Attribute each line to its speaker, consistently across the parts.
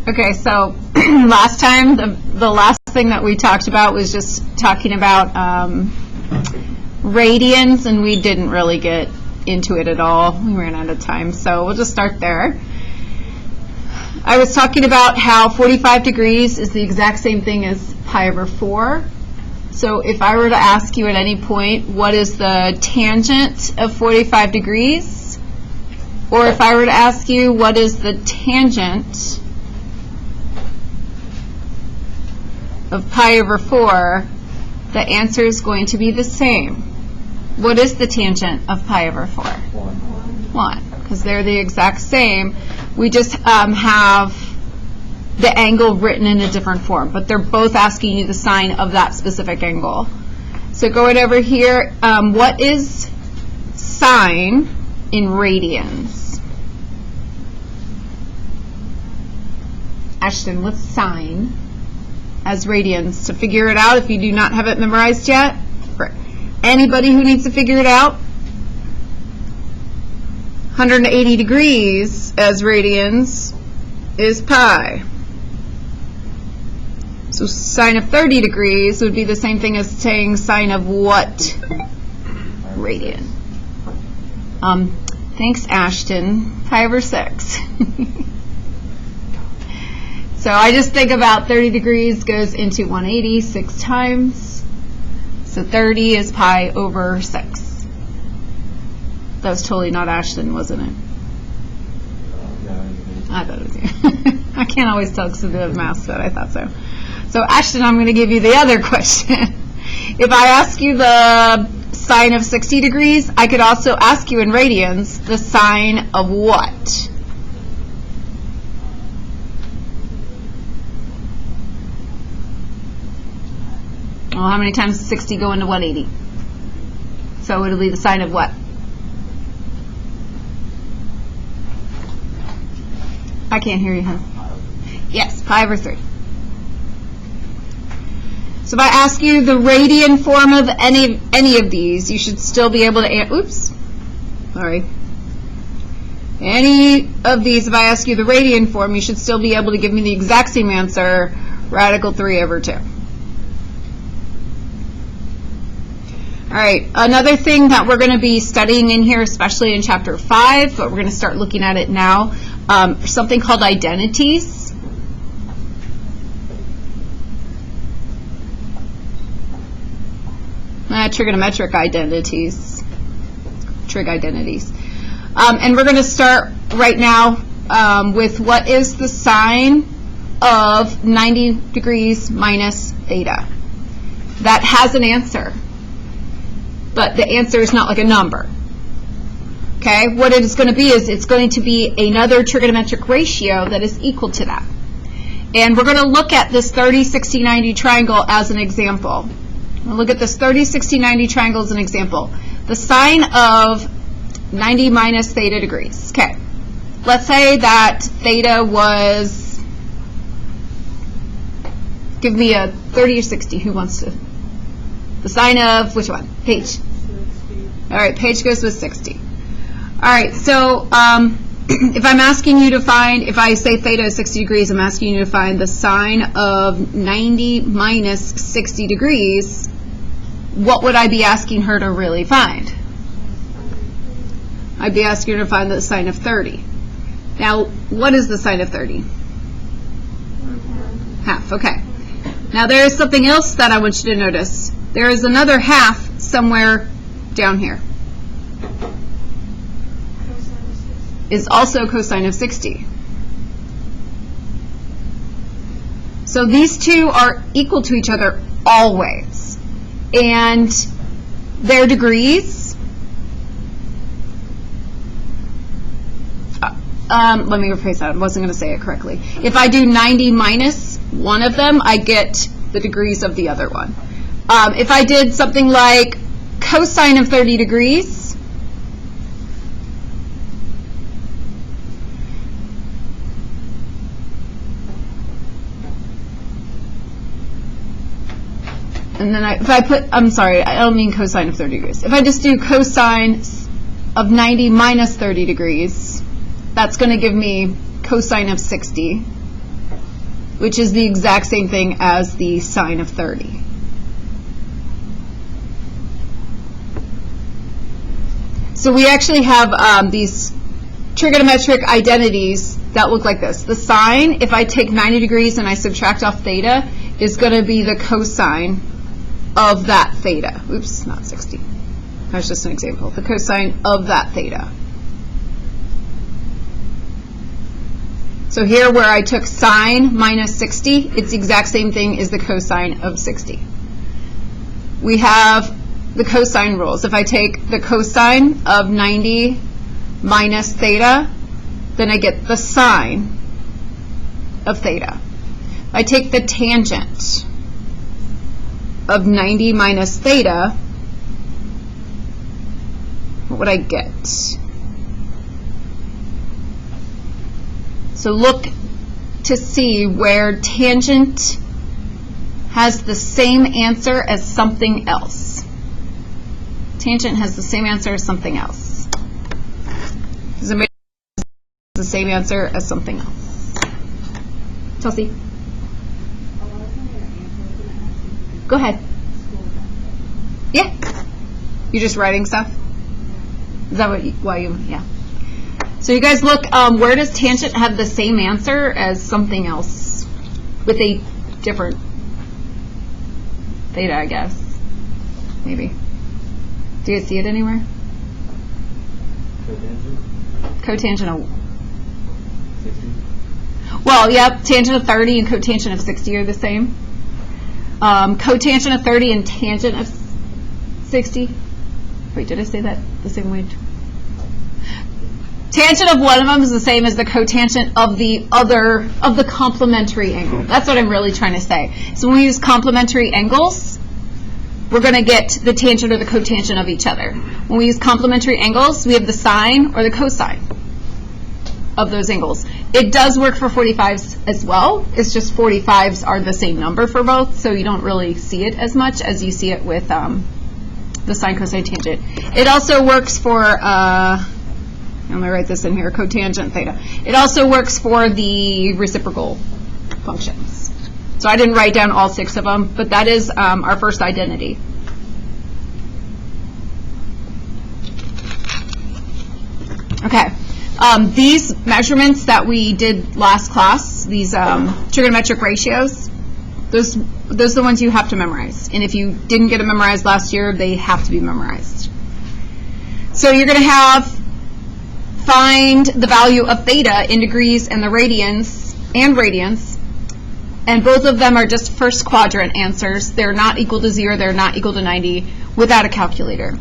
Speaker 1: Okay, so last time, the last thing that we talked about was just talking about radians, and we didn't really get into it at all. We ran out of time, so we'll just start there. I was talking about how 45 degrees is the exact same thing as pi over 4. So if I were to ask you at any point, what is the tangent of 45 degrees? Or if I were to ask you, what is the tangent of pi over 4, the answer is going to be the same. What is the tangent of pi over 4? 1, because they're the exact same. We just have the angle written in a different form, but they're both asking you the sine of that specific angle. So going over here, what is sine in radians? Ashton, what's sine as radians? To figure it out, if you do not have it memorized yet, for anybody who needs to figure it out, 180 degrees as radians is pi. So sine of 30 degrees would be the same thing as saying sine of what radian? Thanks, Ashton. Pi over 6. So I just think about 30 degrees goes into 180 6 times. So 30 is pi over 6. That was totally not Ashton, wasn't it? I thought it was you. I can't always tell because of the math, but I thought so. So Ashton, I'm going to give you the other question. If I ask you the sine of 60 degrees, I could also ask you in radians the sine of what? Well, how many times does 60 go into 180? So it'll be the sine of what? I can't hear you, huh? Yes, pi over 3. So if I ask you the radian form of any of these, you should still be able to, oops, sorry. Any of these, if I ask you the radian form, you should still be able to give me the exact same answer, radical 3 over 2. All right, another thing that we're going to be studying in here, especially in chapter 5, but we're going to start looking at it now, something called identities. Trigonometric identities, trig identities. And we're going to start right now with what is the sine of 90 degrees minus theta. That has an answer, but the answer is not like a number. Okay, what it is going to be is it's going to be another trigonometric ratio that is equal to that. And we're going to look at this 30, 60, 90 triangle as an example. We'll look at this 30, 60, 90 triangle as an example. The sine of 90 minus theta degrees. Okay, let's say that theta was, give me a 30 or 60, who wants to? The sine of which one? Paige. 60. All right, Paige goes with 60. All right, so if I'm asking you to find, if I say theta is 60 degrees, I'm asking you to find the sine of 90 minus 60 degrees, what would I be asking her to really find? I'd be asking her to find the sine of 30. Now, what is the sine of 30? Half, okay. Now, there is something else that I want you to notice. There is another half somewhere down here. Is also cosine of 60. So these two are equal to each other always. And their degrees, let me rephrase that. I wasn't going to say it correctly. If I do 90 minus one of them, I get the degrees of the other one. If I did something like cosine of 30 degrees, and then if I put, I'm sorry, I don't mean cosine of 30 degrees. If I just do cosine of 90 minus 30 degrees, that's going to give me cosine of 60. which is the exact same thing as the sine of 30. So we actually have these trigonometric identities that look like this. The sine, if I take 90 degrees and I subtract off theta, is going to be the cosine of that theta. Oops, not 60. That's just an example. The cosine of that theta. So here where I took sine minus 60, it's the exact same thing as the cosine of 60. We have the cosine rules. If I take the cosine of 90 minus theta, then I get the sine of theta. If I take the tangent of 90 minus theta, what would I get? So look to see where tangent has the same answer as something else. Tangent has the same answer as something else. Does anybody have the same answer as something else? Chelsea? Go ahead. Yeah. You're just writing stuff? Is that why you, yeah. So you guys look, where does tangent have the same answer as something else with a different theta, I guess? Maybe. Do you see it anywhere? Cotangent of 60. Well, yep, tangent of 30 and cotangent of 60 are the same. Cotangent of 30 and tangent of 60. Wait, did I say that the same way? Tangent of one of them is the same as the cotangent of the other, of the complementary angle. That's what I'm really trying to say. So when we use complementary angles, we're going to get the tangent or the cotangent of each other. When we use complementary angles, we have the sine or the cosine of those angles. It does work for 45s as well. It's just 45s are the same number for both, so you don't really see it as much as you see it with the sine, cosine, tangent. It also works for, I'm going to write this in here, cotangent theta. It also works for the reciprocal functions. So I didn't write down all 6 of them, but that is our first identity. Okay. These measurements that we did last class, these trigonometric ratios, those are the ones you have to memorize. And if you didn't get them memorized last year, they have to be memorized. So you're going to find the value of theta in degrees and the radians, and both of them are just first quadrant answers. They're not equal to 0, they're not equal to 90 without a calculator.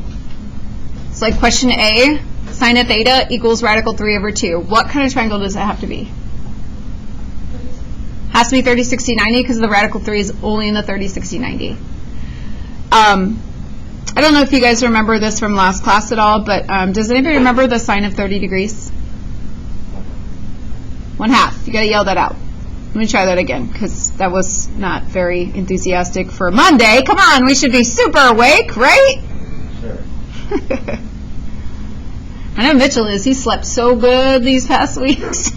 Speaker 1: It's like question A, sine of theta equals radical 3 over 2. What kind of triangle does it have to be? Has to be 30, 60, 90 because the radical 3 is only in the 30, 60, 90. I don't know if you guys remember this from last class at all, but does anybody remember the sine of 30 degrees? 1/2. You got to yell that out. Let me try that again because that was not very enthusiastic for Monday. Come on, we should be super awake, right? Sure. I know Mitchell is. He slept so good these past weeks.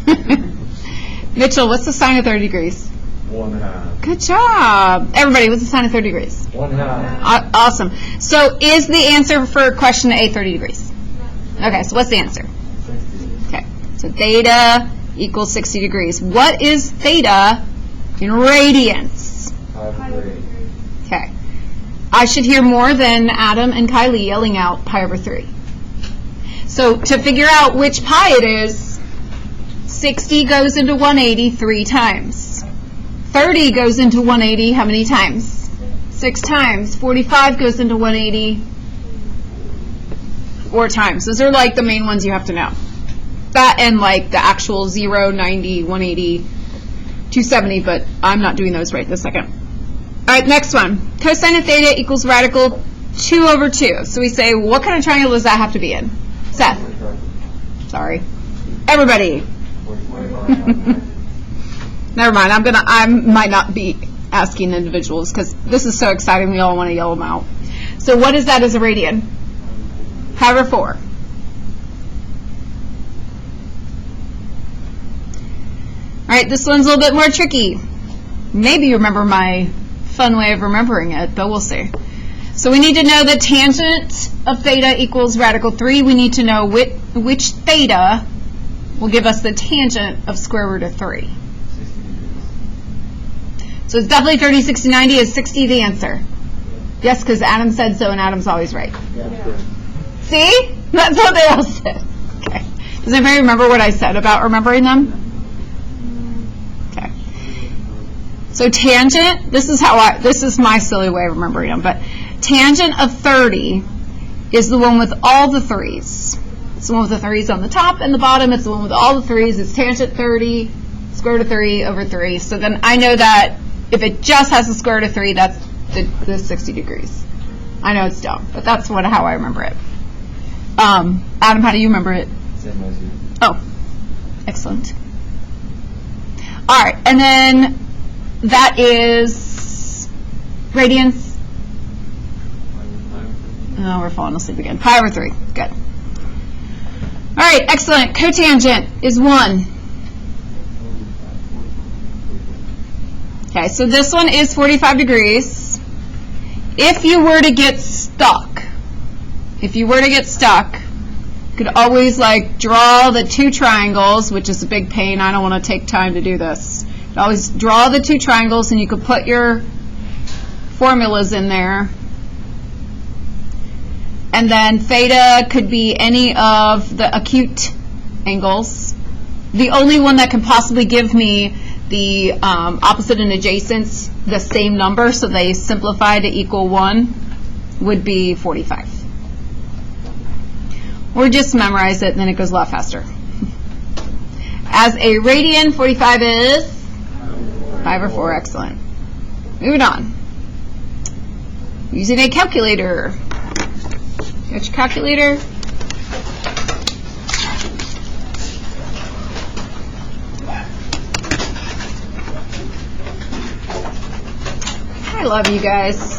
Speaker 1: Mitchell, what's the sine of 30 degrees?
Speaker 2: 1/2.
Speaker 1: Good job. Everybody, what's the sine of 30 degrees?
Speaker 2: 1/2.
Speaker 1: Awesome. So is the answer for question A 30 degrees? Okay, so what's the answer?
Speaker 2: 60.
Speaker 1: Okay, so theta equals 60 degrees. What is theta in radians?
Speaker 2: 5/3.
Speaker 1: Okay. I should hear more than Adam and Kylie yelling out pi over 3. So to figure out which pi it is, 60 goes into 180 3 times. 30 goes into 180 how many times? 6 times. 45 goes into 180 4 times. Those are like the main ones you have to know. That and like the actual 0, 90, 180, 270, but I'm not doing those right this second. All right, next one. Cosine of theta equals radical 2 over 2. So we say, what kind of triangle does that have to be in? Seth. Sorry. Everybody. Never mind. I might not be asking individuals because this is so exciting. We all want to yell them out. So what is that as a radian? Pi over 4. All right, this one's a little bit more tricky. maybe you remember my fun way of remembering it, but we'll see. So we need to know the tangent of theta equals radical 3. We need to know which theta will give us the tangent of square root of 3. So it's definitely 30, 60, 90. Is 60 the answer? Yes, because Adam said so, and Adam's always right.
Speaker 2: Yeah.
Speaker 1: See? That's what they all said. Okay. Does anybody remember what I said about remembering them? Okay. So tangent, this is my silly way of remembering them, but tangent of 30 is the one with all the 3's. It's the one with the 3's on the top and the bottom. It's the one with all the 3's. It's tangent 30, square root of 3 over 3. So then I know that if it just has the square root of 3, that's the 60 degrees. I know it's dumb, but that's how I remember it. Adam, how do you remember it?
Speaker 2: Same as you.
Speaker 1: Oh, excellent. All right, and then that is radians. Oh, we're falling asleep again. Pi over 3. Good. All right, excellent. Cotangent is 1. Okay, so this one is 45 degrees. If you were to get stuck, you could always draw the 2 triangles, which is a big pain. I don't want to take time to do this. You could always draw the 2 triangles, and you could put your formulas in there. And then theta could be any of the acute angles. The only one that can possibly give me the opposite and adjacents the same number, so they simplify to equal 1, would be 45. Or just memorize it, and then it goes a lot faster. As a radian, 45 is 5 or 4. Excellent. Moving on. Using a calculator. Got your calculator? I love you guys.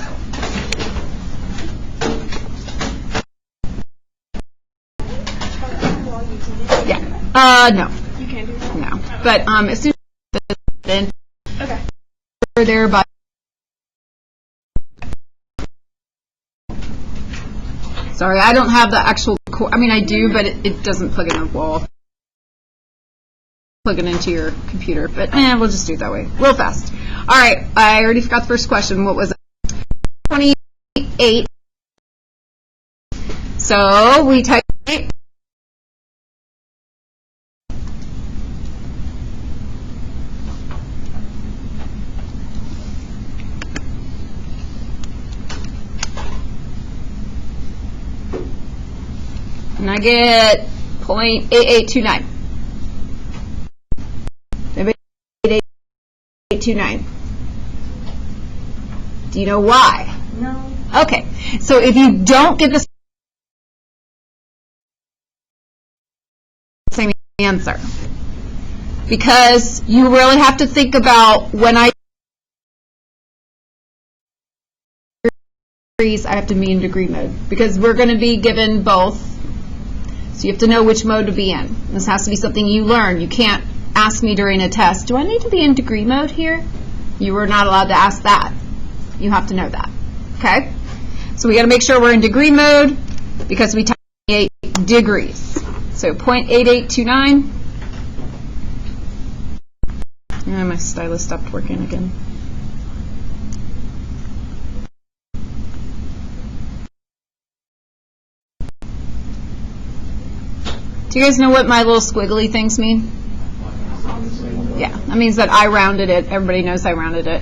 Speaker 1: Yeah. No.
Speaker 3: You can't do that?
Speaker 1: No. But as soon as then
Speaker 3: Okay.
Speaker 1: we're there by sorry, I don't have the actual I mean I do, but it doesn't plug in the wall. Plug it into your computer, but we'll just do it that way. Real fast. All right, I already forgot the first question. What was it? 28. So we type 8. And I get 0.8829. 0.8829. Do you know why?
Speaker 3: No.
Speaker 1: Okay, so if you don't get the same answer, because you really have to think about when I have to be in degree mode, because we're going to be given both, so you have to know which mode to be in. This has to be something you learn. You can't ask me during a test, do I need to be in degree mode here? You were not allowed to ask that. You have to know that. Okay? So we got to make sure we're in degree mode because we type 8 degrees. So 0.8829. And my stylus stopped working again. Do you guys know what my little squiggly things mean? Yeah, that means that I rounded it. Everybody knows I rounded it.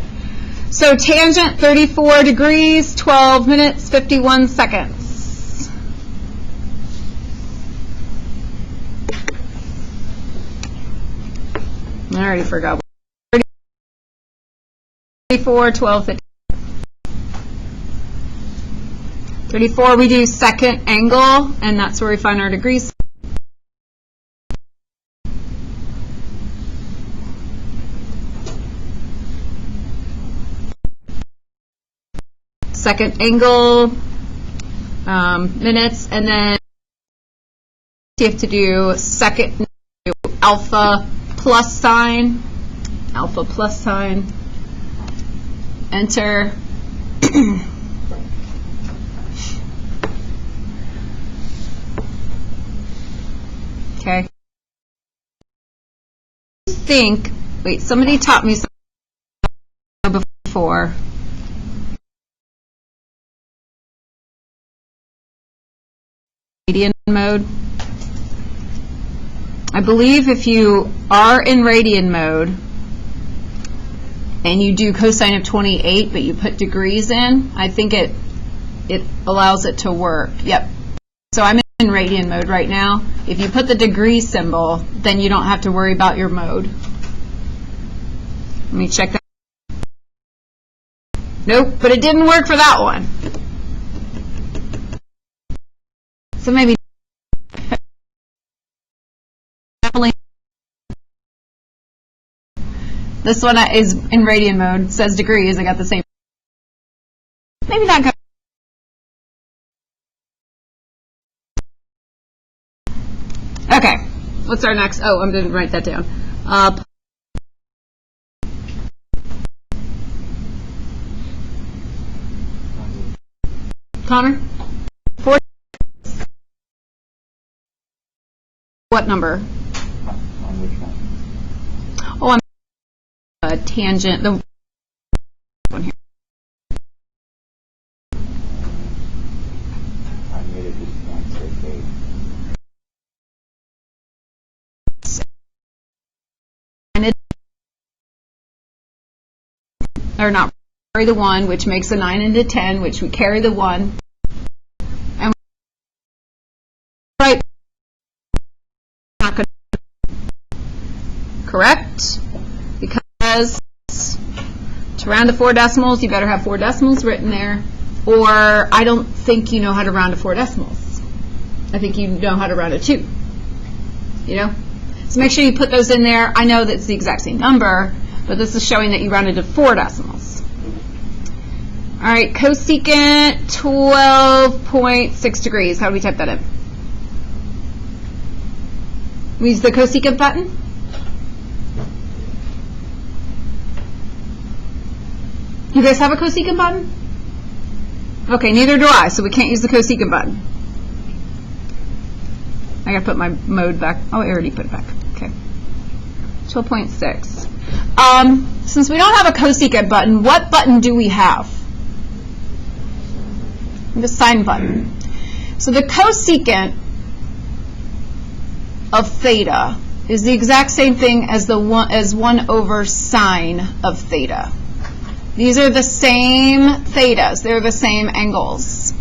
Speaker 1: So tangent 34 degrees, 12 minutes, 51 seconds. I already forgot. 34, 12, 50. 34, we do second angle, and that's where we find our degrees. Second angle, minutes, and then you have to do second alpha plus sign, Enter. Okay. Wait, somebody taught me something before. Radian mode. I believe if you are in radian mode and you do cosine of 28, but you put degrees in, I think it allows it to work. Yep. So I'm in radian mode right now. If you put the degree symbol, then you don't have to worry about your mode. Let me check that. Nope, but it didn't work for that one. So maybe definitely this one is in radian mode, says degrees, I got the same. Maybe not good. Okay, what's our next? Oh, I didn't write that down. Connor? What number?
Speaker 3: On which one?
Speaker 1: Oh, I'm tangent. The one here.
Speaker 3: I made it just 0.68.
Speaker 1: And it, or not, carry the 1, which makes a 9 into 10, which we carry the 1. And right, not going to, correct? Because to round to 4 decimals, you better have 4 decimals written there. Or I don't think you know how to round to 4 decimals. I think you know how to round to 2. You know? So make sure you put those in there. I know that's the exact same number, but this is showing that you rounded to 4 decimals. All right, cosecant 12.6 degrees. How do we type that in? We use the cosecant button. You guys have a cosecant button? Okay, neither do I, so we can't use the cosecant button. I gotta put my mode back. Oh, I already put it back. Okay. 12.6. Since we don't have a cosecant button, what button do we have? The sine button. So the cosecant of theta is the exact same thing as 1 over sine of theta. These are the same thetas. They're the same angles.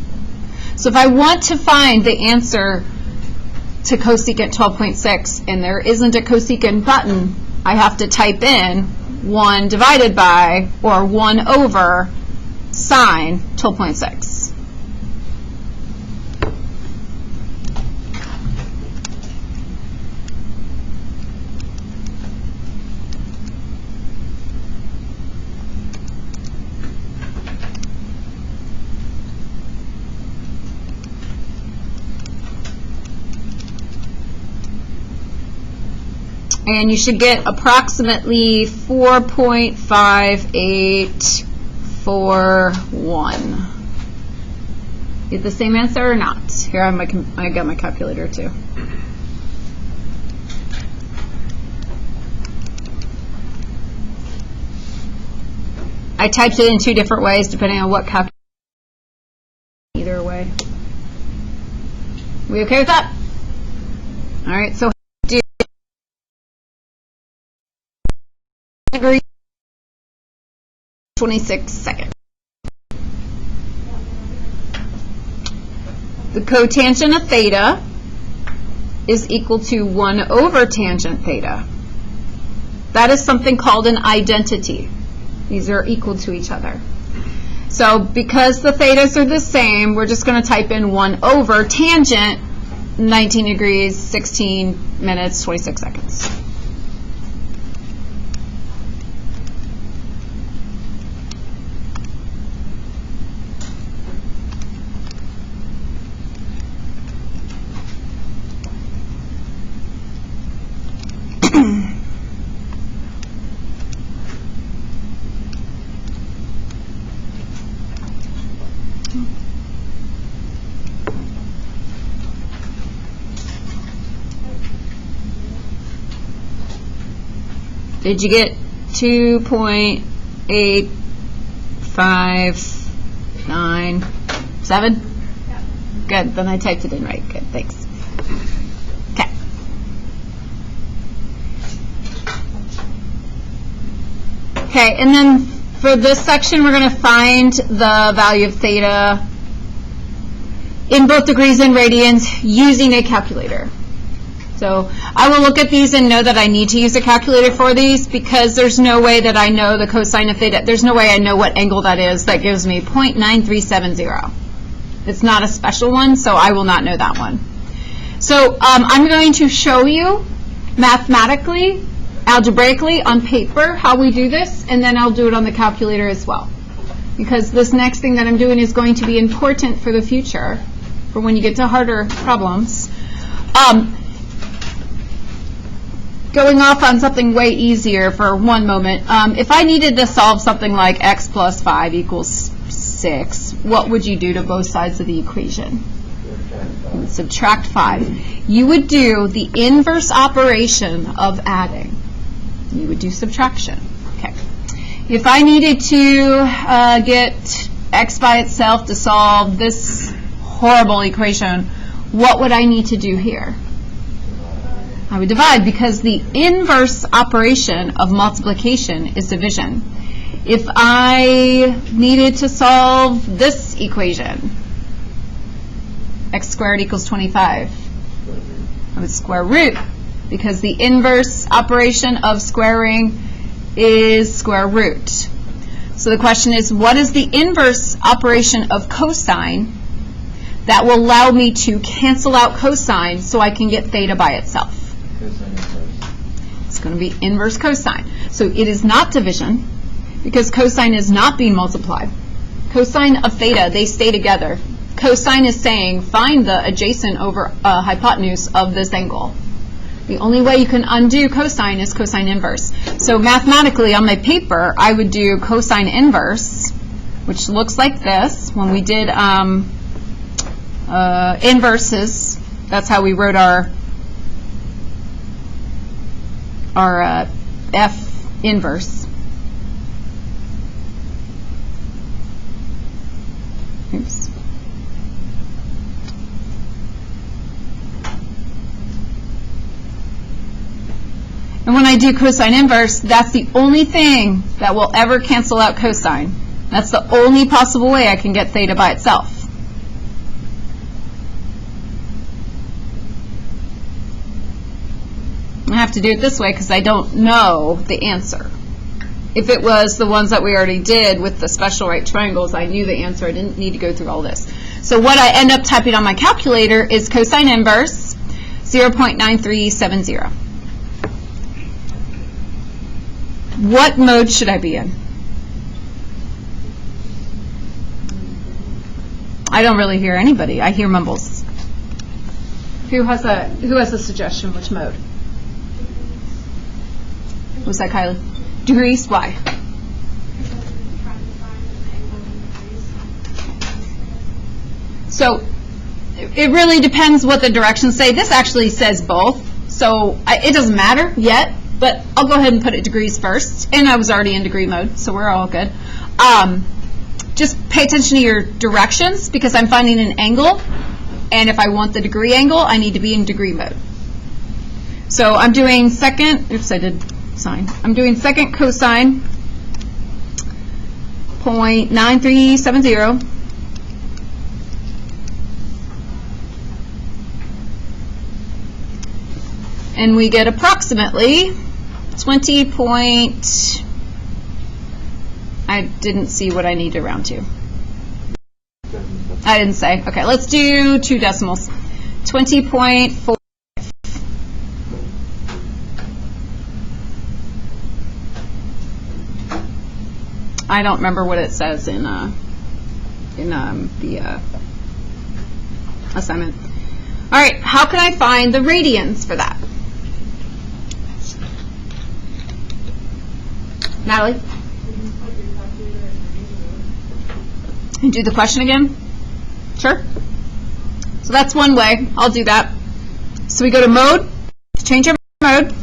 Speaker 1: So if I want to find the answer to cosecant 12.6 and there isn't a cosecant button, I have to type in 1 divided by or 1 over sine 12.6. And you should get approximately 4.5841. Get the same answer or not? Here I got my calculator too. I typed it in 2 different ways depending on what calculator. Either way. We okay with that? All right. So. 26 seconds. The cotangent of theta is equal to 1 over tangent theta. That is something called an identity. These are equal to each other. So because the thetas are the same, we're just going to type in 1 over tangent 19 degrees, 16 minutes, 26 seconds. Did you get 2.8597? Good, then I typed it in right. Good, thanks. Okay. Okay, and then for this section, we're going to find the value of theta in both degrees and radians using a calculator. So I will look at these and know that I need to use a calculator for these because there's no way that I know the cosine of theta. There's no way I know what angle that is that gives me 0.9370. It's not a special one, so I will not know that one. So I'm going to show you mathematically, algebraically on paper how we do this, and then I'll do it on the calculator as well. Because this next thing that I'm doing is going to be important for the future, for when you get to harder problems. Going off on something way easier for one moment, if I needed to solve something like x plus 5 equals 6, what would you do to both sides of the equation? You would subtract 5. You would do the inverse operation of adding. You would do subtraction. Okay. If I needed to get x by itself to solve this horrible equation, what would I need to do here? I would divide, because the inverse operation of multiplication is division. If I needed to solve this equation, x squared equals 25, I would square root, because the inverse operation of squaring is square root. So the question is, what is the inverse operation of cosine that will allow me to cancel out cosine so I can get theta by itself? It's going to be inverse cosine. So it is not division, because cosine is not being multiplied. Cosine of theta, they stay together. Cosine is saying, find the adjacent over hypotenuse of this angle. The only way you can undo cosine is cosine inverse. So mathematically, on my paper, I would do cosine inverse, which looks like this. When we did inverses, that's how we wrote our F inverse. Oops. And when I do cosine inverse, that's the only thing that will ever cancel out cosine. That's the only possible way I can get theta by itself. I have to do it this way because I don't know the answer. If it was the ones that we already did with the special right triangles, I knew the answer. I didn't need to go through all this. So what I end up typing on my calculator is cosine inverse 0.9370. What mode should I be in? I don't really hear anybody. I hear mumbles. Who has a suggestion? Which mode? Was that Kylie? Degrees? Why? So it really depends what the directions say. This actually says both, so it doesn't matter yet, but I'll go ahead and put it degrees first. And I was already in degree mode, so we're all good. Just pay attention to your directions, because I'm finding an angle, and if I want the degree angle, I need to be in degree mode. So I'm doing second, oops, I did sine. I'm doing second cosine, 0.9370. And we get approximately 20 point, I didn't see what I need to round to. I didn't say. Okay, let's do 2 decimals. 20.4. I don't remember what it says in the assignment. All right, how can I find the radians for that? Natalie? And do the question again? Sure. So that's one way. I'll do that. So we go to mode, change our mode.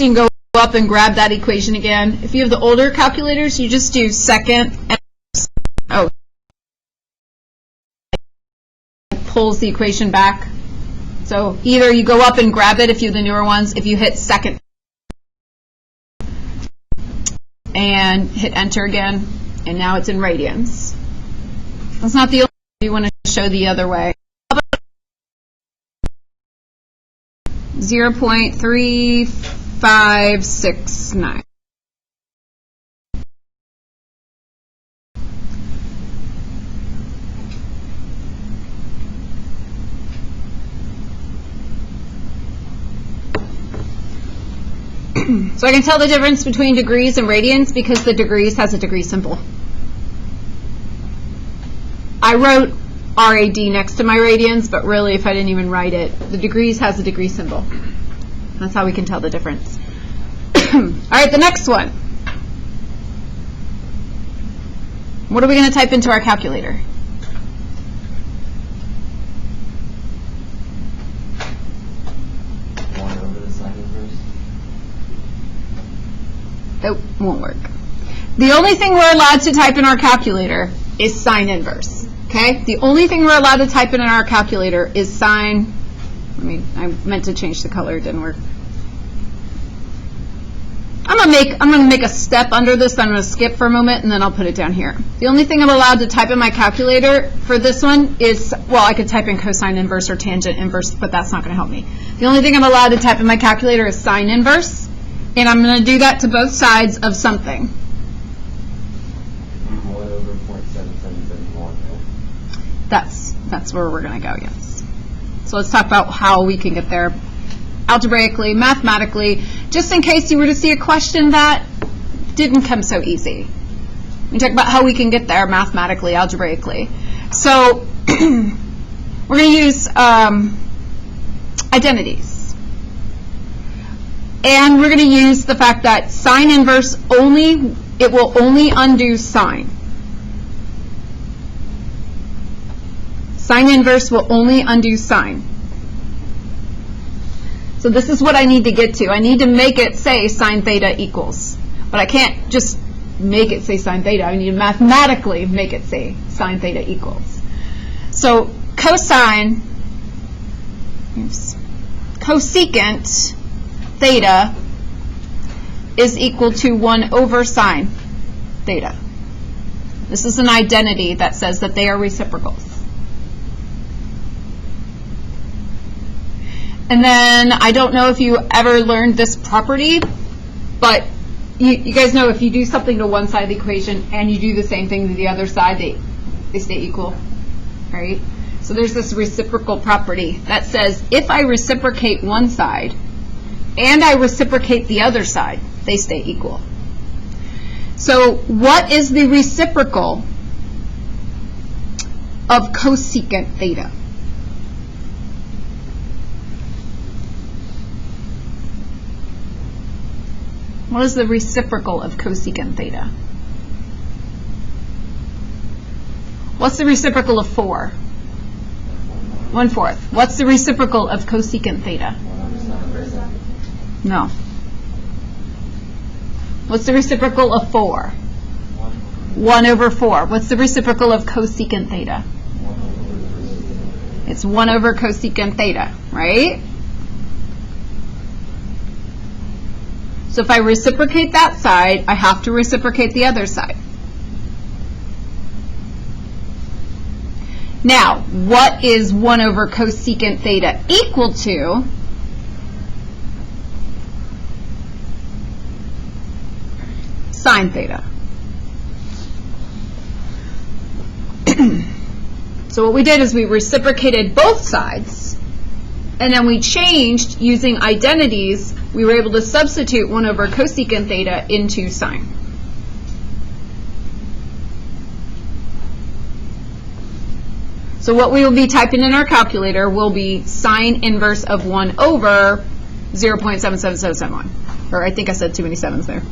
Speaker 1: you can go up and grab that equation again. If you have the older calculators, you just do second and pulls the equation back. So either you go up and grab it if you have the newer ones, if you hit second and hit enter again, and now it's in radians. That's not the only way. You want to show the other way. 0.3569. So I can tell the difference between degrees and radians because the degrees has a degree symbol. I wrote RAD next to my radians, but really if I didn't even write it, the degrees has a degree symbol. That's how we can tell the difference. All right, the next one. What are we going to type into our calculator? That won't work. The only thing we're allowed to type in our calculator is sine inverse. Okay? The only thing we're allowed to type in our calculator is sine. I meant to change the color, it didn't work. I'm gonna make a step under this that I'm gonna skip for a moment and then I'll put it down here. The only thing I'm allowed to type in my calculator for this one is, well, I could type in cosine inverse or tangent inverse, but that's not gonna help me. The only thing I'm allowed to type in my calculator is sine inverse. And I'm going to do that to both sides of something.
Speaker 2: 1 over 0.7771.
Speaker 1: That's where we're going to go, yes. So let's talk about how we can get there algebraically, mathematically, just in case you were to see a question that didn't come so easy. We talk about how we can get there mathematically, algebraically. So we're going to use identities. And we're going to use the fact that sine inverse it will only undo sine. Sine inverse will only undo sine. So this is what I need to get to. I need to make it say sine theta equals. But I can't just make it say sine theta. I need to mathematically make it say sine theta equals. So cosecant theta is equal to 1 over sine theta. This is an identity that says that they are reciprocals. And then I don't know if you ever learned this property, but you guys know if you do something to one side of the equation and you do the same thing to the other side, they stay equal, right? So there's this reciprocal property that says if I reciprocate one side and I reciprocate the other side, they stay equal. So what is the reciprocal of cosecant theta? What is the reciprocal of cosecant theta? What's the reciprocal of 4? 1/4. What's the reciprocal of cosecant theta? No. What's the reciprocal of 4? 1 over 4. What's the reciprocal of cosecant theta? It's 1 over cosecant theta, right? So if I reciprocate that side, I have to reciprocate the other side. Now, what is 1 over cosecant theta equal to? Sine theta. So what we did is we reciprocated both sides, and then we changed using identities. We were able to substitute 1 over cosecant theta into sine. So what we will be typing in our calculator will be sine inverse of 1 over 0.77771. Or I think I said too many sevens there.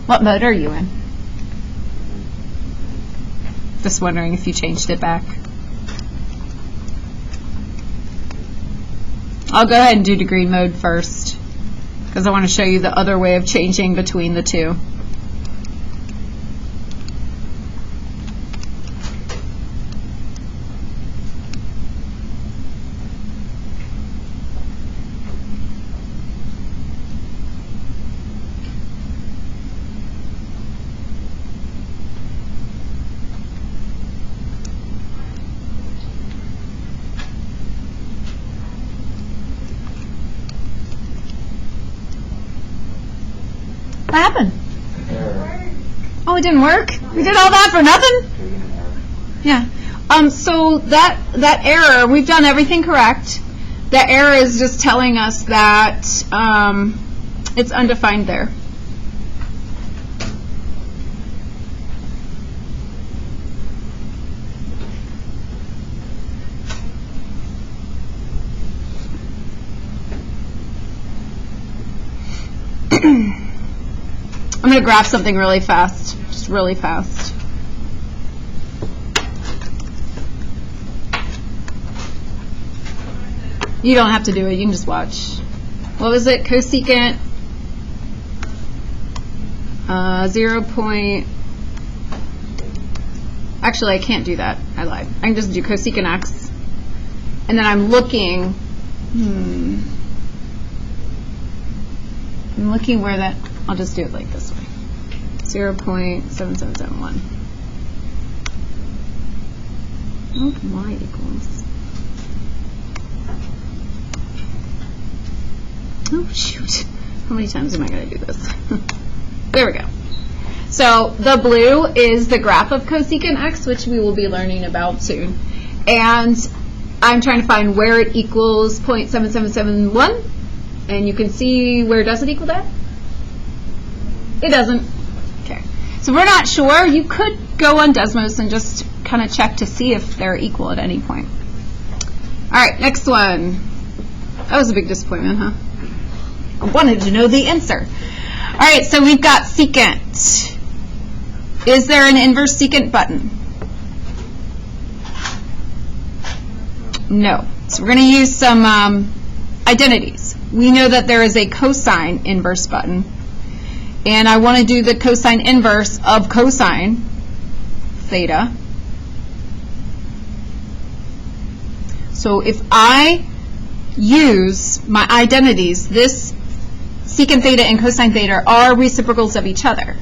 Speaker 1: What mode are you in? Just wondering if you changed it back. I'll go ahead and do degree mode first, because I want to show you the other way of changing between the two. What happened?
Speaker 3: Error.
Speaker 1: Oh, it didn't work? We did all that for nothing?
Speaker 3: Creating an error.
Speaker 1: Yeah. So that error, we've done everything correct. That error is just telling us that it's undefined there. I'm going to graph something really fast, just really fast. You don't have to do it, you can just watch. What was it? Cosecant 0. Actually, I can't do that. I lied. I can just do cosecant x. And then I'm looking, I'm looking where that, I'll just do it like this way. 0.7771. Y equals. Oh, shoot. How many times am I going to do this? There we go. So the blue is the graph of cosecant x, which we will be learning about soon. And I'm trying to find where it equals 0.7771. And you can see where does it equal that? It doesn't. Okay. So we're not sure. You could go on Desmos and just kind of check to see if they're equal at any point. All right, next one. That was a big disappointment, huh? I wanted to know the answer. All right, so we've got secant. Is there an inverse secant button? No. So we're going to use some identities. We know that there is a cosine inverse button. And I want to do the cosine inverse of cosine theta. So if I use my identities, this secant theta and cosine theta are reciprocals of each other.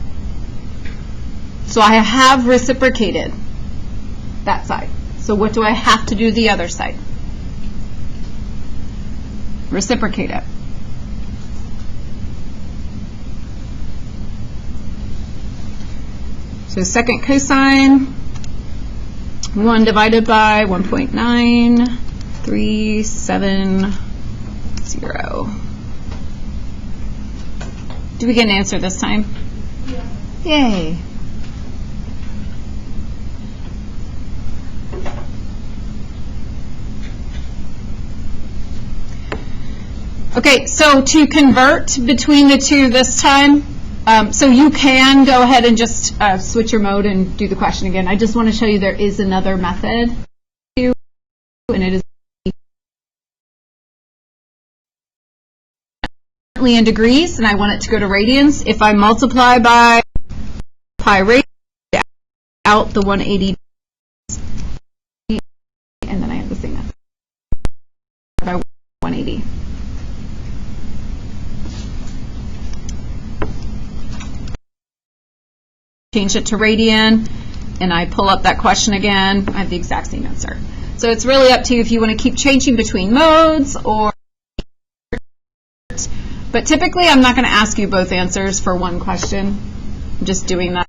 Speaker 1: So I have reciprocated that side. So what do I have to do the other side? Reciprocate it. So second cosine, 1 divided by 1.9370. Do we get an answer this time? Yeah. Yay. Okay, so to convert between the two this time, so you can go ahead and just switch your mode and do the question again. I just want to show you there is another method, and it is currently in degrees, and I want it to go to radians. If I multiply by pi radians out the 180, and then I have the same method by 180. Change it to radian, and I pull up that question again, I have the exact same answer. So it's really up to you if you want to keep changing between modes, or, but typically I'm not going to ask you both answers for one question. I'm just doing that.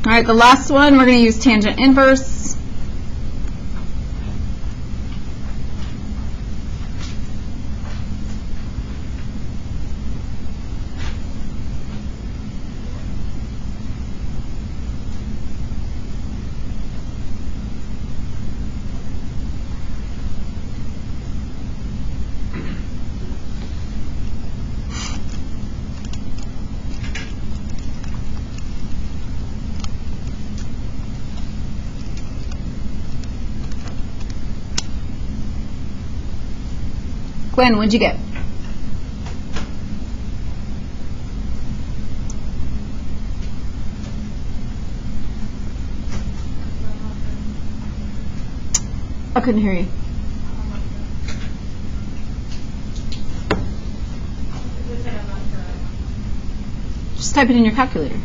Speaker 1: All right, the last one, we're going to use tangent inverse. Gwen, what'd you get? I couldn't hear you. Just type it in your calculator.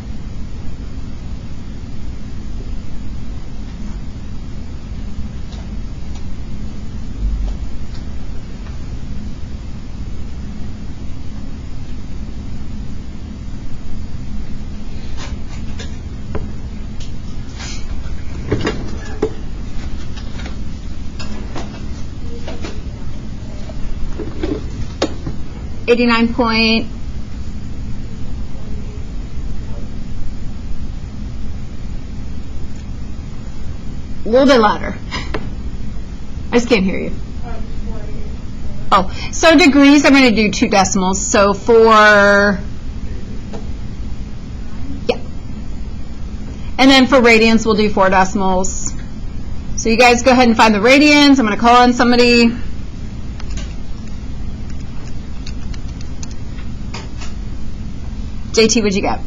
Speaker 1: $89 point. A little bit louder. I just can't hear you. Oh, so degrees, I'm going to do 2 decimals. So for, yeah. And then for radians, we'll do 4 decimals. So you guys go ahead and find the radians. I'm going to call on somebody. JT, what'd you get?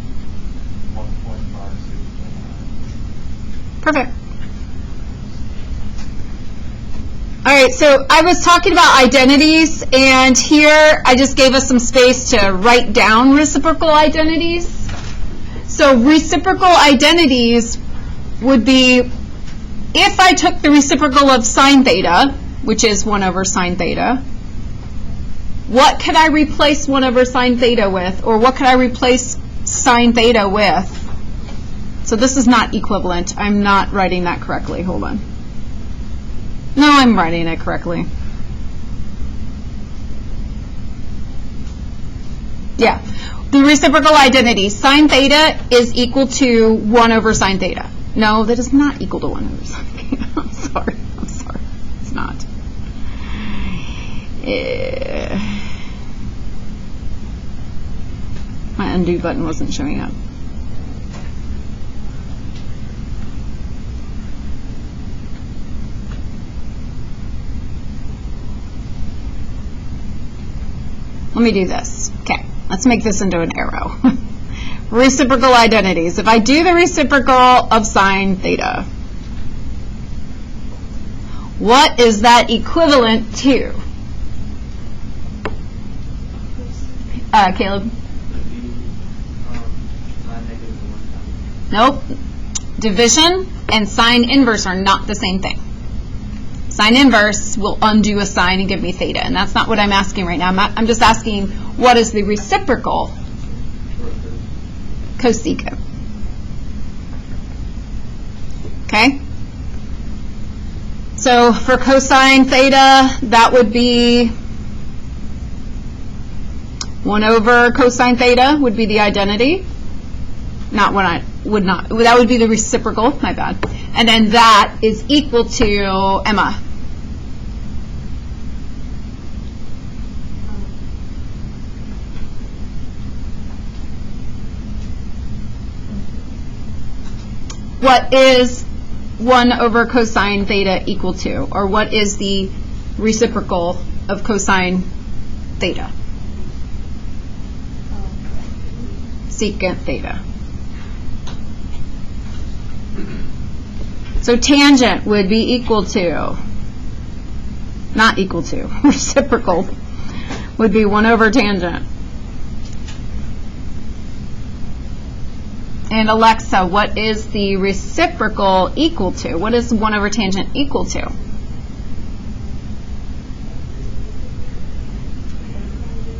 Speaker 2: 1.56.
Speaker 1: Perfect. All right, so I was talking about identities, and here I just gave us some space to write down reciprocal identities. So reciprocal identities would be, if I took the reciprocal of sine theta, which is 1 over sine theta, what could I replace 1 over sine theta with? Or what could I replace sine theta with? So this is not equivalent. I'm not writing that correctly. Hold on. No, I'm writing it correctly. Yeah. The reciprocal identity. Sine theta is equal to 1 over sine theta. No, that is not equal to 1 over sine theta. I'm sorry. It's not. My undo button wasn't showing up. Let me do this. Okay, let's make this into an arrow. Reciprocal identities. If I do the reciprocal of sine theta, what is that equivalent to? Caleb? Nope. Division and sine inverse are not the same thing. Sine inverse will undo a sine and give me theta, and that's not what I'm asking right now. I'm just asking, what is the reciprocal? Cosecant. Okay? So for cosine theta, that would be 1 over cosine theta would be the identity. Not when I would not. That would be the reciprocal. My bad. And then that is equal to Emma. What is 1 over cosine theta equal to? Or what is the reciprocal of cosine theta? Secant theta. So tangent would be equal to, not equal to, reciprocal would be 1 over tangent. And Alexa, what is the reciprocal equal to? What is 1 over tangent equal to?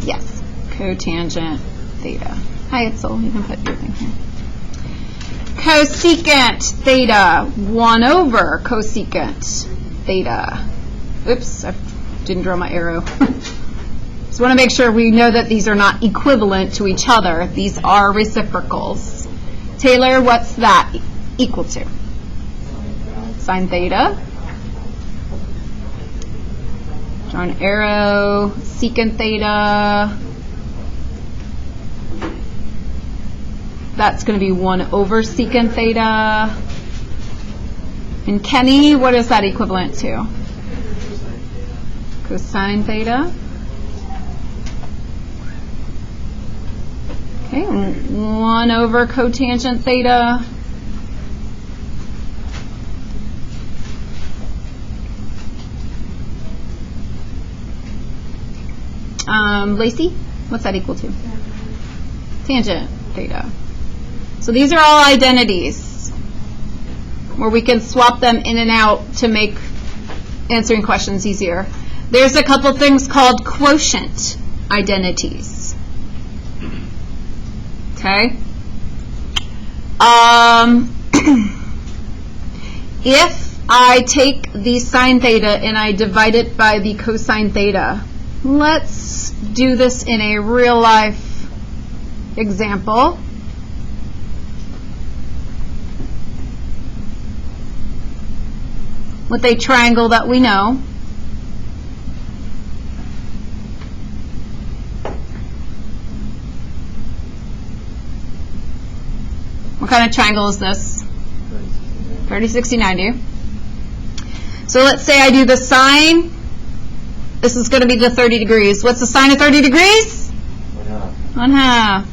Speaker 1: Yes, cotangent theta. Hi, Itzel, you can put your thing here. Cosecant theta, 1 over cosecant theta. Oops, I didn't draw my arrow. Just want to make sure we know that these are not equivalent to each other. These are reciprocals. Taylor, what's that equal to? Sine theta. Draw an arrow. Secant theta. That's going to be 1 over secant theta. And Kenny, what is that equivalent to? Cosine theta. Okay, 1 over cotangent theta. Lacey, what's that equal to? Tangent theta. So these are all identities where we can swap them in and out to make answering questions easier. There's a couple things called quotient identities. Okay? If I take the sine theta and I divide it by the cosine theta, let's do this in a real life example. With a triangle that we know. What kind of triangle is this? 30, 60, 90. So let's say I do the sine. This is going to be the 30 degrees. What's the sine of 30 degrees? 1/2.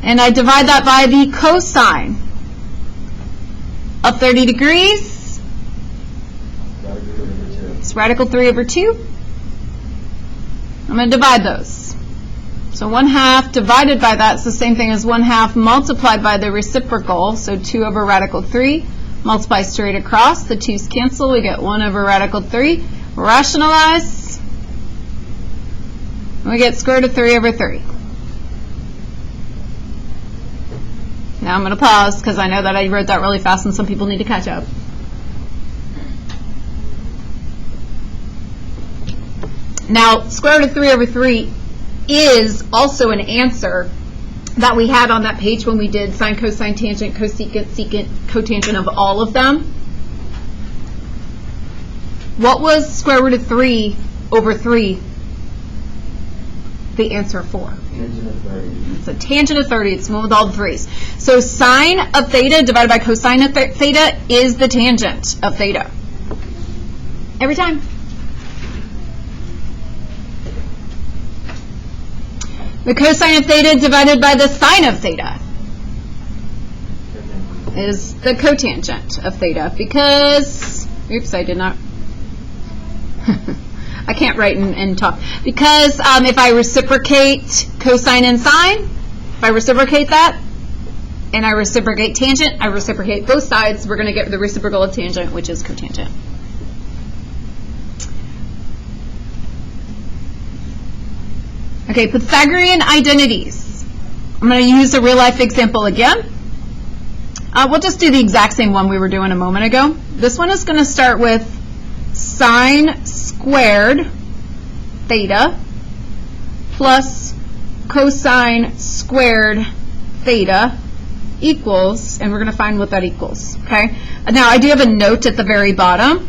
Speaker 1: And I divide that by the cosine of 30 degrees. It's radical 3 over 2. I'm going to divide those. So 1/2 divided by that's the same thing as 1/2 multiplied by the reciprocal. So 2 over radical 3. Multiply straight across. The 2's cancel. We get 1 over radical 3. Rationalize. And we get square root of 3 over 3. Now I'm going to pause because I know that I wrote that really fast and some people need to catch up. Now, square root of 3 over 3 is also an answer that we had on that page when we did sine, cosine, tangent, cosecant, secant, cotangent of all of them. What was square root of 3 over 3 the answer for?
Speaker 3: Tangent of 30.
Speaker 1: It's a tangent of 30. It's the one with all the 3's. So sine of theta divided by cosine of theta is the tangent of theta. Every time. The cosine of theta divided by the sine of theta is the cotangent of theta because, oops, I did not, I can't write and talk. Because if I reciprocate cosine and sine, if I reciprocate that, and I reciprocate tangent, I reciprocate both sides, we're going to get the reciprocal of tangent, which is cotangent. Okay, Pythagorean identities. I'm going to use a real-life example again. We'll just do the exact same one we were doing a moment ago. This one is going to start with sine squared theta plus cosine squared theta equals, and we're going to find what that equals. Okay. Now, I do have a note at the very bottom.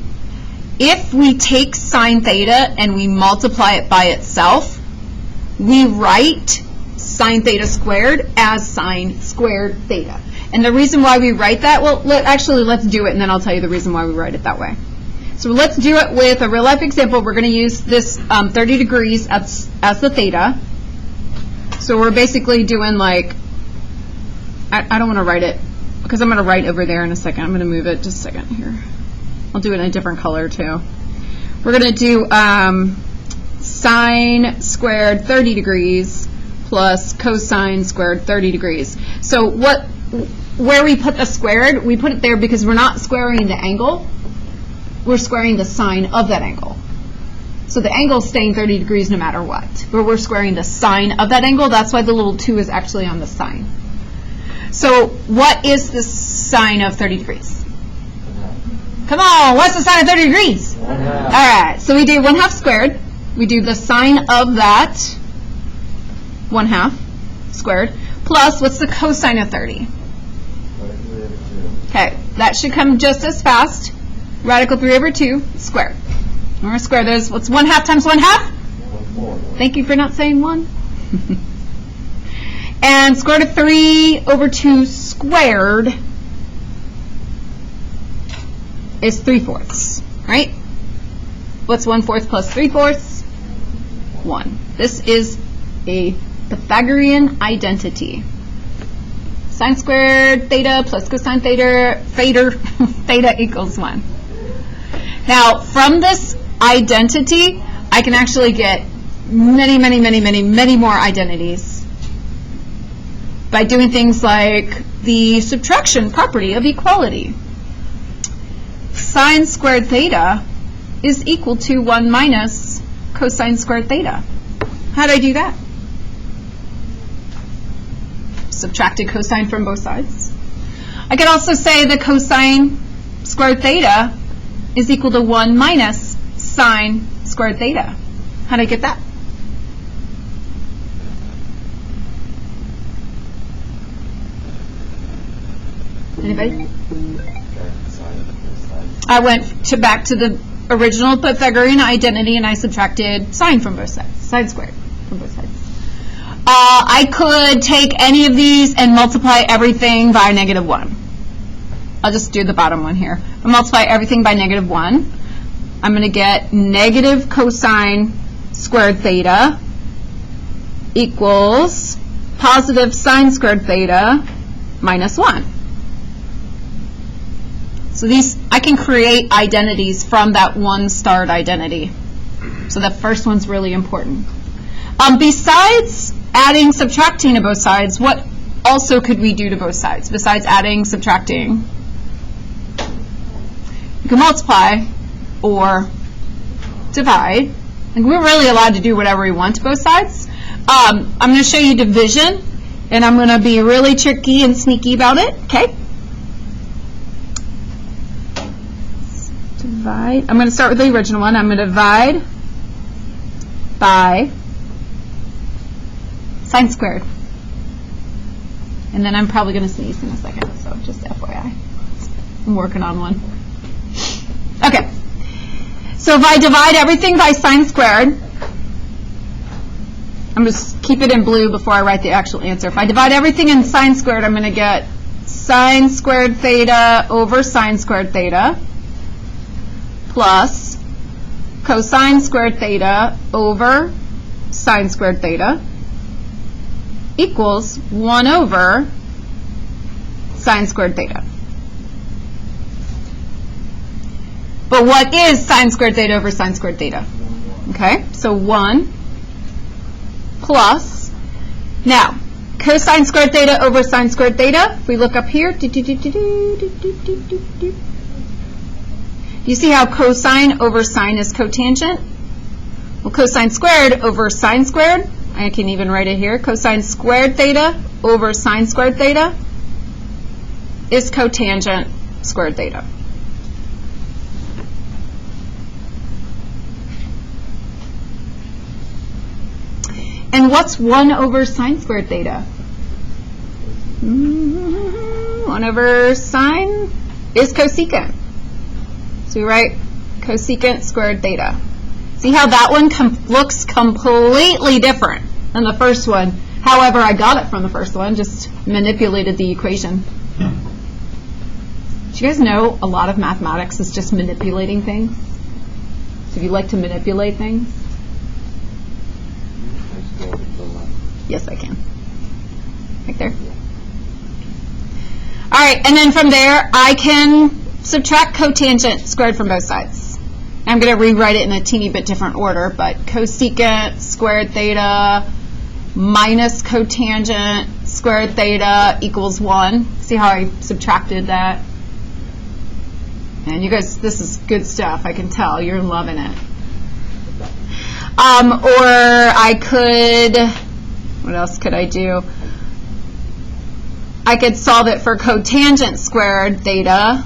Speaker 1: If we take sine theta and we multiply it by itself, we write sine theta squared as sine squared theta. And the reason why we write that, well, let's do it, and then I'll tell you the reason why we write it that way. So let's do it with a real-life example. We're going to use this 30 degrees as the theta. So we're basically doing like, I don't want to write it, because I'm going to write over there in a second. I'm going to move it just a second here. I'll do it in a different color, too. We're going to do sine squared 30 degrees plus cosine squared 30 degrees. So where we put the squared, we put it there because we're not squaring the angle. We're squaring the sine of that angle. So the angle is staying 30 degrees no matter what. But we're squaring the sine of that angle. That's why the little 2 is actually on the sine. So what is the sine of 30 degrees? Come on, what's the sine of 30 degrees?
Speaker 3: 1/2.
Speaker 1: All right, so we do 1/2 squared. We do the sine of that 1/2 squared plus what's the cosine of 30? Okay, that should come just as fast. Radical 3 over 2 squared. We're going to square those. What's 1/2 times 1/2?
Speaker 3: 1/4.
Speaker 1: Thank you for not saying 1. And square root of 3 over 2 squared is 3/4, right? What's 1/4 plus 3/4? 1. This is a Pythagorean identity. Sine squared theta plus cosine theta equals 1. Now, from this identity, I can actually get many more identities by doing things like the subtraction property of equality. Sine squared theta is equal to 1 minus cosine squared theta. How do I do that? Subtracted cosine from both sides. I could also say the cosine squared theta is equal to 1 minus sine squared theta. How do I get that? Anybody? I went back to the original Pythagorean identity and I subtracted sine from both sides, sine squared from both sides. I could take any of these and multiply everything by -1. I'll just do the bottom one here. I'll multiply everything by -1. I'm going to get negative cosine squared theta equals positive sine squared theta minus 1. So these, I can create identities from that one starred identity. So the first one's really important. Besides adding, subtracting to both sides, what also could we do to both sides besides adding, subtracting? You can multiply or divide. And we're really allowed to do whatever we want to both sides. I'm going to show you division, and I'm going to be really tricky and sneaky about it. Okay? Divide. I'm going to start with the original one. I'm going to divide by sine squared. And then I'm probably going to sneeze in a second, so just FYI. I'm working on one. Okay. So if I divide everything by sine squared, I'm going to keep it in blue before I write the actual answer. If I divide everything in sine squared, I'm going to get sine squared theta over sine squared theta plus cosine squared theta over sine squared theta equals 1 over sine squared theta. But what is sine squared theta over sine squared theta? Okay, so 1 plus, now, cosine squared theta over sine squared theta, if we look up here, do you see how cosine over sine is cotangent? Well, cosine squared over sine squared, I can even write it here, cosine squared theta over sine squared theta is cotangent squared theta. And what's 1 over sine squared theta? 1 over sine is cosecant. So we write cosecant squared theta. See how that one looks completely different than the first one. However, I got it from the first one, just manipulated the equation. Do you guys know a lot of mathematics is just manipulating things? So if you like to manipulate things? Yes, I can. Right there. All right, and then from there, I can subtract cotangent squared from both sides. I'm going to rewrite it in a teeny bit different order, but cosecant squared theta minus cotangent squared theta equals 1. See how I subtracted that? And you guys, this is good stuff. I can tell. You're loving it. Or I could, what else could I do? I could solve it for cotangent squared theta.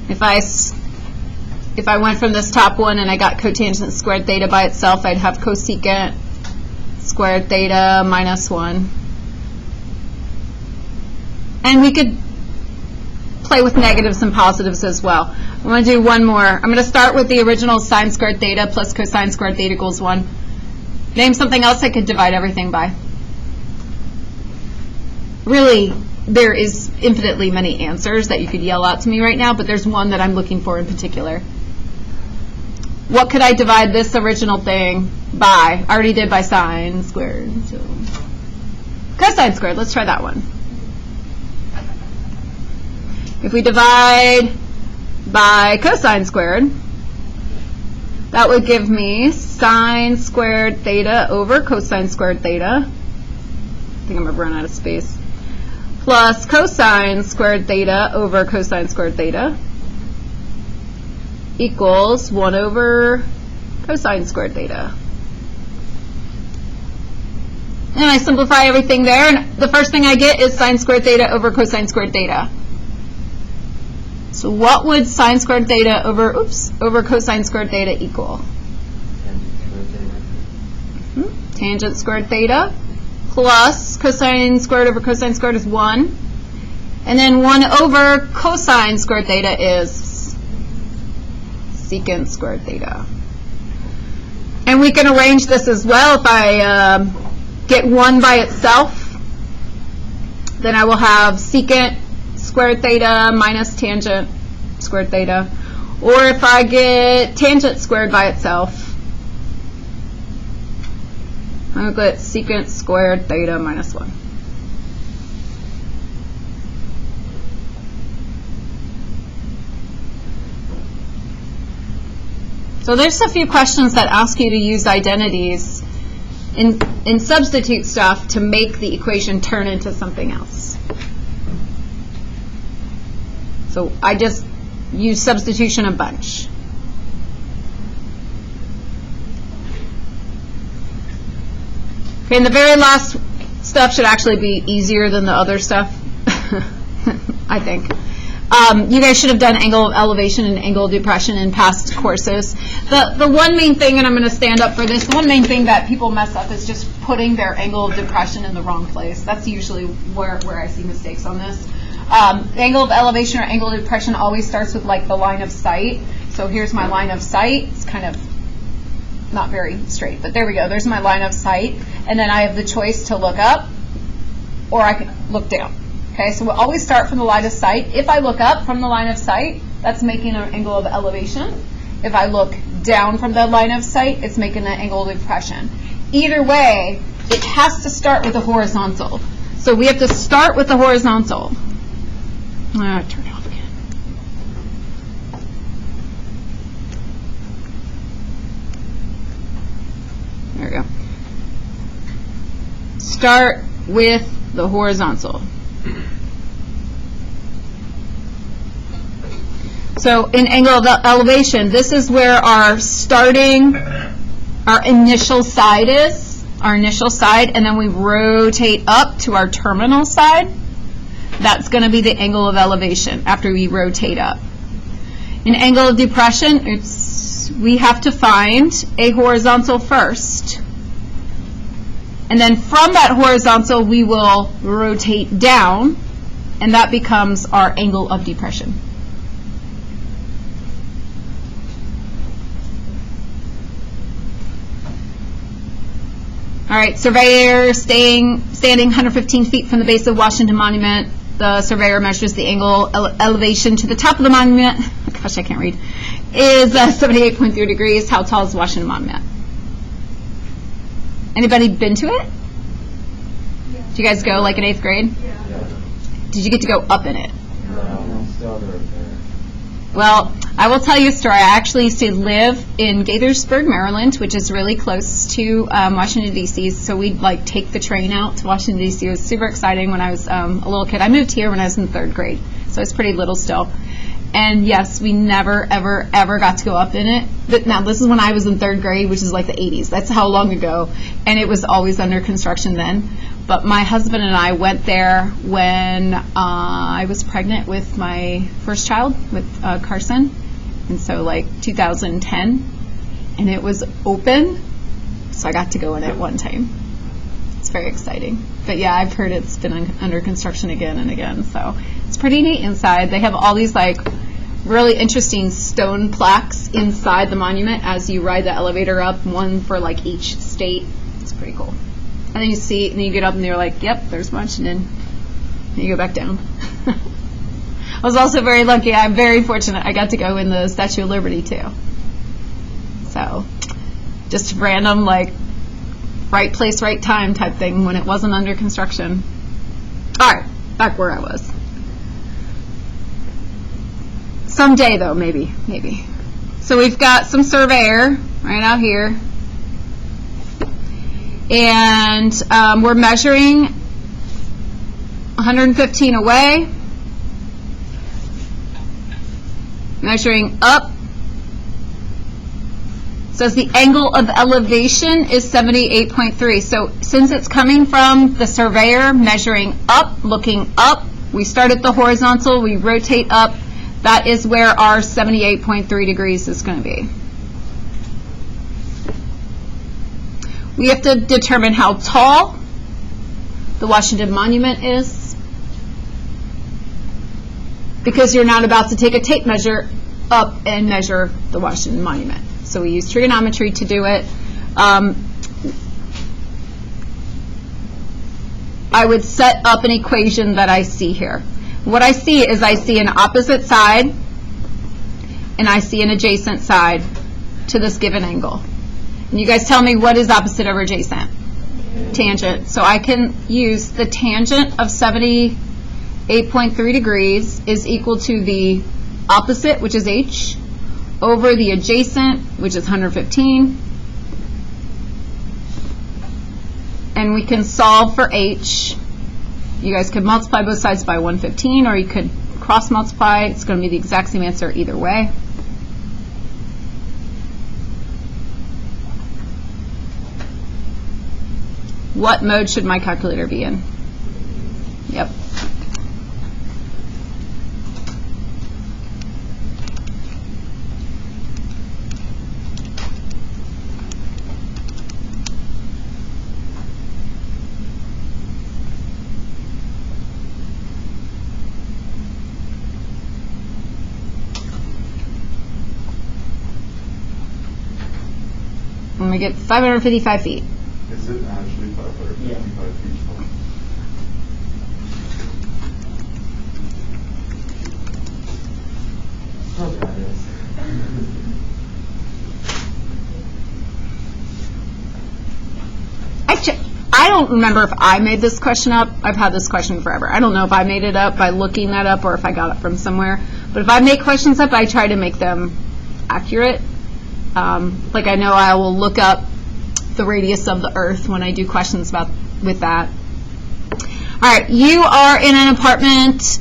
Speaker 1: If I went from this top one and I got cotangent squared theta by itself, I'd have cosecant squared theta minus 1. And we could play with negatives and positives as well. I'm going to do one more. I'm going to start with the original sine squared theta plus cosine squared theta equals 1. Name something else I could divide everything by. Really, there is infinitely many answers that you could yell out to me right now, but there's one that I'm looking for in particular. what could I divide this original thing by? I already did by sine squared. So cosine squared, let's try that one. If we divide by cosine squared, that would give me sine squared theta over cosine squared theta. I think I'm going to run out of space. Plus cosine squared theta over cosine squared theta equals 1 over cosine squared theta. And I simplify everything there, and the first thing I get is sine squared theta over cosine squared theta. So what would sine squared theta over cosine squared theta equal? Tangent squared theta plus cosine squared over cosine squared is 1. And then 1 over cosine squared theta is secant squared theta. And we can arrange this as well. If I get 1 by itself, then I will have secant squared theta minus tangent squared theta. Or if I get tangent squared by itself, I'll get secant squared theta minus 1. So there's a few questions that ask you to use identities in substitute stuff to make the equation turn into something else. So I just use substitution a bunch. Okay, and the very last stuff should actually be easier than the other stuff, I think. You guys should have done angle of elevation and angle of depression in past courses. The one main thing, and I'm going to stand up for this, the one main thing that people mess up is just putting their angle of depression in the wrong place. That's usually where I see mistakes on this. Angle of elevation or angle of depression always starts with like the line of sight. So here's my line of sight. It's kind of not very straight, but there we go. There's my line of sight. And then I have the choice to look up or I can look down. Okay, so we'll always start from the line of sight. If I look up from the line of sight, that's making an angle of elevation. If I look down from the line of sight, it's making an angle of depression. Either way, it has to start with a horizontal. So we have to start with the horizontal. Turn it off again. There we go. Start with the horizontal. So in angle of elevation, this is where our initial side is, and then we rotate up to our terminal side. That's going to be the angle of elevation after we rotate up. In angle of depression, we have to find a horizontal first. And then from that horizontal, we will rotate down, and that becomes our angle of depression. All right, surveyor standing 115 feet from the base of Washington Monument. The surveyor measures the angle elevation to the top of the monument. Oh, gosh, I can't read. Is 78.3 degrees. How tall is Washington Monument? Anybody been to it?
Speaker 2: Yeah.
Speaker 1: Did you guys go like in 8th grade?
Speaker 2: Yeah.
Speaker 1: Did you get to go up in it?
Speaker 3: No, still there.
Speaker 1: Well, I will tell you a story. I actually used to live in Gaithersburg, Maryland, which is really close to Washington, D.C., so we'd like take the train out to Washington, D.C. It was super exciting when I was a little kid. I moved here when I was in 3rd grade, so I was pretty little still. And yes, we never, ever, ever got to go up in it. But now, this is when I was in 3rd grade, which is like the 80s. That's how long ago. And it was always under construction then. But my husband and I went there when I was pregnant with my first child, with Carson. And so like 2010. And it was open. So I got to go in it one time. It's very exciting. But yeah, I've heard it's been under construction again and again. So it's pretty neat inside. They have all these like really interesting stone plaques inside the monument as you ride the elevator up, one for like each state. It's pretty cool. And then you see it and you get up and you're like, yep, there's Washington. And you go back down. I was also very lucky. I'm very fortunate. I got to go in the Statue of Liberty too. So just random, like, right place, right time type thing when it wasn't under construction. All right, back where I was. Someday, though, maybe. So we've got some surveyor right out here. And we're measuring 115 away. Measuring up. Says the angle of elevation is 78.3. So since it's coming from the surveyor measuring up, looking up, we start at the horizontal, we rotate up. That is where our 78.3 degrees is going to be. We have to determine how tall the Washington Monument is, because you're not about to take a tape measure up and measure the Washington Monument. So we use trigonometry to do it. I would set up an equation that I see here. What I see is I see an opposite side and I see an adjacent side to this given angle. And you guys tell me, what is opposite over adjacent? Tangent. So I can use the tangent of 78.3 degrees is equal to the opposite, which is h, over the adjacent, which is 115. And we can solve for h. You guys could multiply both sides by 115, or you could cross multiply. It's going to be the exact same answer either way. What mode should my calculator be in? Yep. And we get 555 feet.
Speaker 4: Is it actually 555 feet tall?
Speaker 3: Oh, that is.
Speaker 1: I don't remember if I made this question up. I've had this question forever. I don't know if I made it up by looking that up or if I got it from somewhere. But if I make questions up, I try to make them accurate. Like I know I will look up the radius of the Earth when I do questions with that. All right, you are in an apartment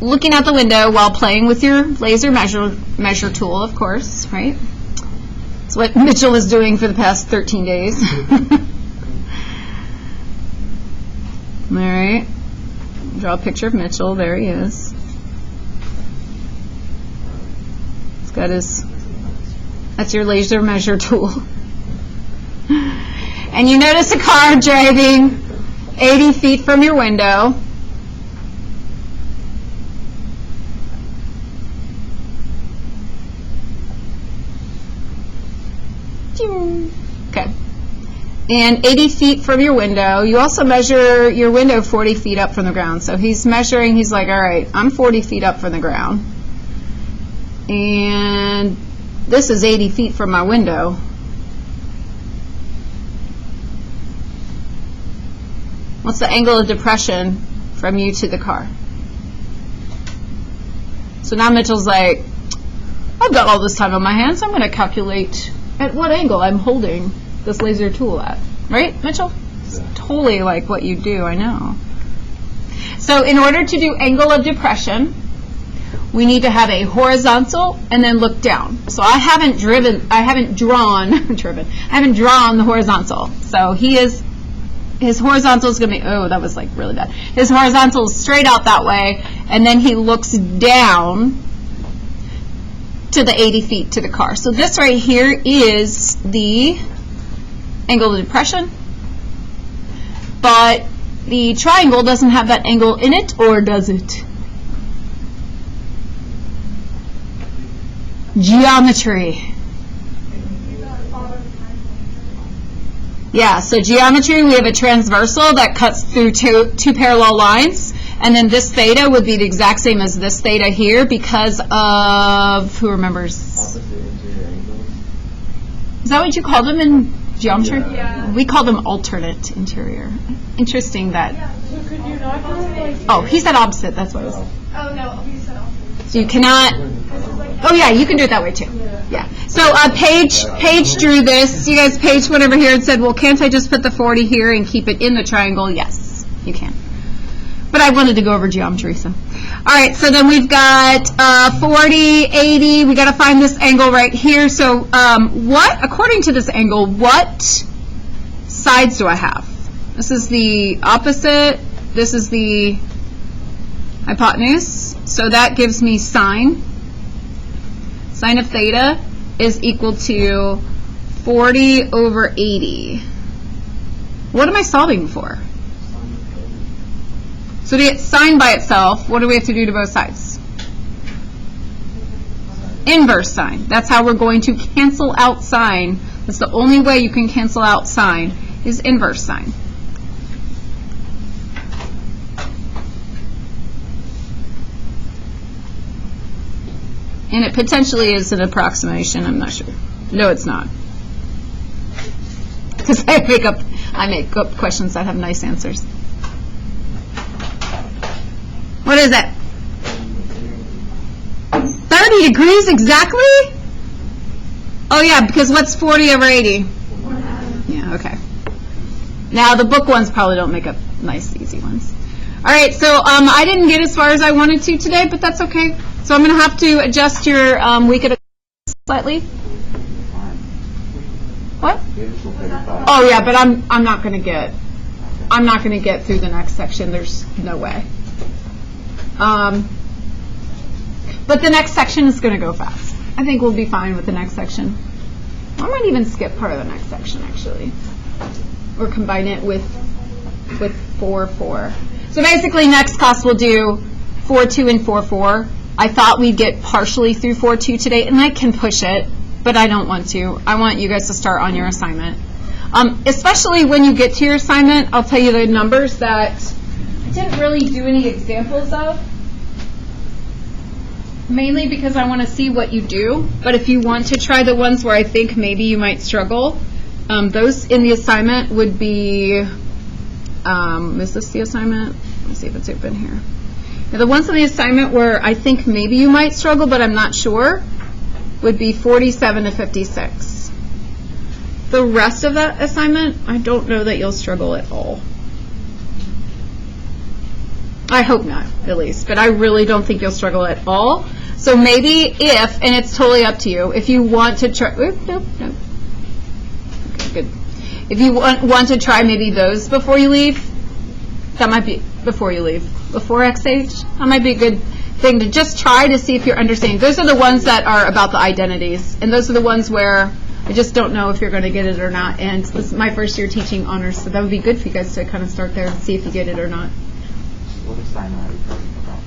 Speaker 1: looking out the window while playing with your laser measure tool, of course, right? It's what Mitchell was doing for the past 13 days. All right, draw a picture of Mitchell. There he is. He's got his, that's your laser measure tool. And you notice a car driving 80 feet from your window. Okay. And 80 feet from your window. You also measure your window 40 feet up from the ground. So he's measuring, he's like, all right, I'm 40 feet up from the ground. And this is 80 feet from my window. What's the angle of depression from you to the car? So now Mitchell's like, I've got all this time on my hands. I'm going to calculate at what angle I'm holding this laser tool at. Right, Mitchell? It's totally like what you do, I know. So in order to do angle of depression, we need to have a horizontal and then look down. So I haven't drawn the horizontal. So his horizontal is going to be, oh, that was like really bad. His horizontal is straight out that way, and then he looks down to the 80 feet to the car. So this right here is the angle of depression, but the triangle doesn't have that angle in it, or does it? Geometry. Yeah, so geometry, we have a transversal that cuts through two parallel lines, and then this theta would be the exact same as this theta here because of, who remembers?
Speaker 3: Opposite interior angles.
Speaker 1: Is that what you call them in geometry?
Speaker 2: Yeah.
Speaker 1: We call them alternate interior. Interesting that.
Speaker 2: So could you not go like?
Speaker 1: Oh, he said opposite. That's what it was.
Speaker 2: Oh no, he said opposite.
Speaker 1: So you cannot. Oh yeah, you can do it that way too. Yeah. So Paige drew this. You guys, Paige went over here and said, "Well, can't I just put the 40 here and keep it in the triangle?" Yes, you can. But I wanted to go over geometry, so. All right, so then we've got 40, 80. We got to find this angle right here. So according to this angle, what sides do I have? This is the opposite. This is the hypotenuse. So that gives me sine. Sine of theta is equal to 40 over 80. What am I solving for? So to get sine by itself, what do we have to do to both sides? Inverse sine. That's how we're going to cancel out sine. That's the only way you can cancel out sine is inverse sine. And it potentially is an approximation. I'm not sure. No, it's not. Because I make up questions that have nice answers. What is it? 30 degrees exactly? Oh yeah, because what's 40 over 80? Yeah, okay. Now the book ones probably don't make up nice, easy ones. All right, so I didn't get as far as I wanted to today, but that's okay. So I'm going to have to adjust your week at a slightly. What? Oh yeah, but I'm not going to get through the next section. There's no way. But the next section is going to go fast. I think we'll be fine with the next section. I might even skip part of the next section, actually. Or combine it with 4-4. So basically, next class we'll do 4-2 and 4-4. I thought we'd get partially through 4-2 today, and I can push it, but I don't want to. I want you guys to start on your assignment. Especially when you get to your assignment, I'll tell you the numbers that I didn't really do any examples of, mainly because I want to see what you do. But if you want to try the ones where I think maybe you might struggle, those in the assignment would be, is this the assignment? Let's see if it's open here. Now, the ones in the assignment where I think maybe you might struggle, but I'm not sure, would be 47 to 56. The rest of that assignment, I don't know that you'll struggle at all. I hope not, at least, but I really don't think you'll struggle at all. So maybe if, and it's totally up to you, if you want to try, nope. Okay, good. If you want to try maybe those before you leave, that might be, before you leave, before XH, that might be a good thing to just try to see if you're understanding. Those are the ones that are about the identities, and those are the ones where I just don't know if you're going to get it or not, and this is my first year teaching honors, so that would be good for you guys to kind of start there and see if you get it or not.
Speaker 3: What assignment are you talking about?